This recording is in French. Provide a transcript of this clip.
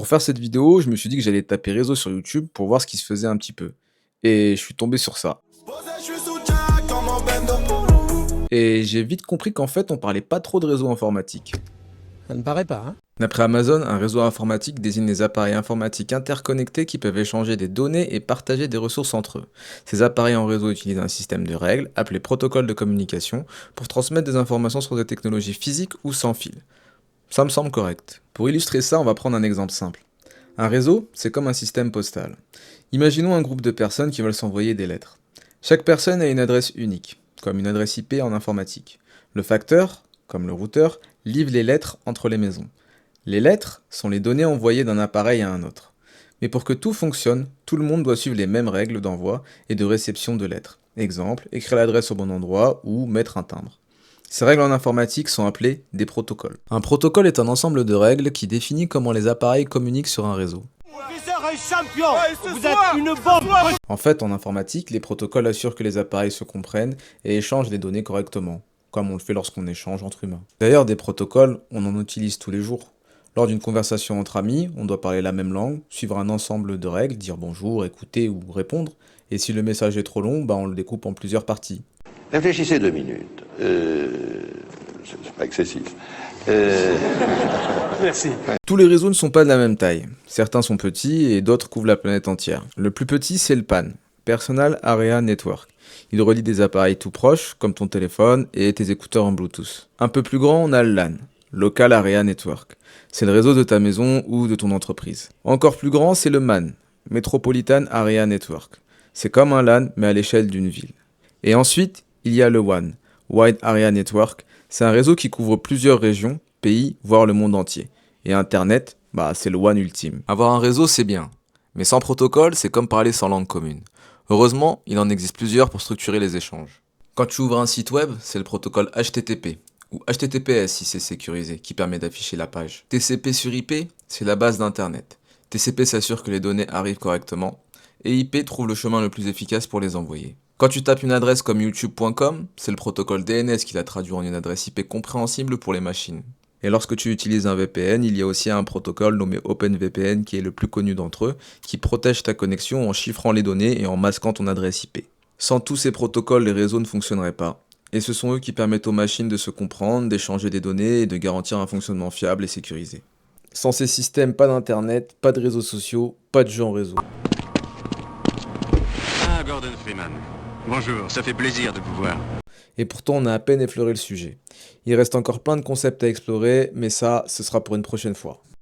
Pour faire cette vidéo, je me suis dit que j'allais taper réseau sur YouTube pour voir ce qui se faisait un petit peu. Et je suis tombé sur ça. Et j'ai vite compris qu'en fait, on parlait pas trop de réseau informatique. Ça ne paraît pas, hein? D'après Amazon, un réseau informatique désigne les appareils informatiques interconnectés qui peuvent échanger des données et partager des ressources entre eux. Ces appareils en réseau utilisent un système de règles, appelé protocole de communication, pour transmettre des informations sur des technologies physiques ou sans fil. Ça me semble correct. Pour illustrer ça, on va prendre un exemple simple. Un réseau, c'est comme un système postal. Imaginons un groupe de personnes qui veulent s'envoyer des lettres. Chaque personne a une adresse unique, comme une adresse IP en informatique. Le facteur, comme le routeur, livre les lettres entre les maisons. Les lettres sont les données envoyées d'un appareil à un autre. Mais pour que tout fonctionne, tout le monde doit suivre les mêmes règles d'envoi et de réception de lettres. Exemple, écrire l'adresse au bon endroit ou mettre un timbre. Ces règles en informatique sont appelées des protocoles. Un protocole est un ensemble de règles qui définit comment les appareils communiquent sur un réseau. Vous êtes une bombe! En fait, en informatique, les protocoles assurent que les appareils se comprennent et échangent les données correctement, comme on le fait lorsqu'on échange entre humains. D'ailleurs, des protocoles, on en utilise tous les jours. Lors d'une conversation entre amis, on doit parler la même langue, suivre un ensemble de règles, dire bonjour, écouter ou répondre, et si le message est trop long, on le découpe en plusieurs parties. Réfléchissez 2 minutes. C'est pas excessif. Merci. Tous les réseaux ne sont pas de la même taille. Certains sont petits et d'autres couvrent la planète entière. Le plus petit, c'est le PAN, Personal Area Network. Il relie des appareils tout proches, comme ton téléphone et tes écouteurs en Bluetooth. Un peu plus grand, on a le LAN, Local Area Network. C'est le réseau de ta maison ou de ton entreprise. Encore plus grand, c'est le MAN, Metropolitan Area Network. C'est comme un LAN, mais à l'échelle d'une ville. Et ensuite, il y a le WAN, Wide Area Network. C'est un réseau qui couvre plusieurs régions, pays, voire le monde entier. Et Internet, c'est le WAN ultime. Avoir un réseau, c'est bien. Mais sans protocole, c'est comme parler sans langue commune. Heureusement, il en existe plusieurs pour structurer les échanges. Quand tu ouvres un site web, c'est le protocole HTTP, ou HTTPS si c'est sécurisé, qui permet d'afficher la page. TCP sur IP, c'est la base d'Internet. TCP s'assure que les données arrivent correctement, et IP trouve le chemin le plus efficace pour les envoyer. Quand tu tapes une adresse comme youtube.com, c'est le protocole DNS qui la traduit en une adresse IP compréhensible pour les machines. Et lorsque tu utilises un VPN, il y a aussi un protocole nommé OpenVPN qui est le plus connu d'entre eux, qui protège ta connexion en chiffrant les données et en masquant ton adresse IP. Sans tous ces protocoles, les réseaux ne fonctionneraient pas. Et ce sont eux qui permettent aux machines de se comprendre, d'échanger des données et de garantir un fonctionnement fiable et sécurisé. Sans ces systèmes, pas d'internet, pas de réseaux sociaux, pas de jeux en réseau. Ah, Gordon Freeman. Bonjour, ça fait plaisir de vous voir. Et pourtant, on a à peine effleuré le sujet. Il reste encore plein de concepts à explorer, mais ça, ce sera pour une prochaine fois.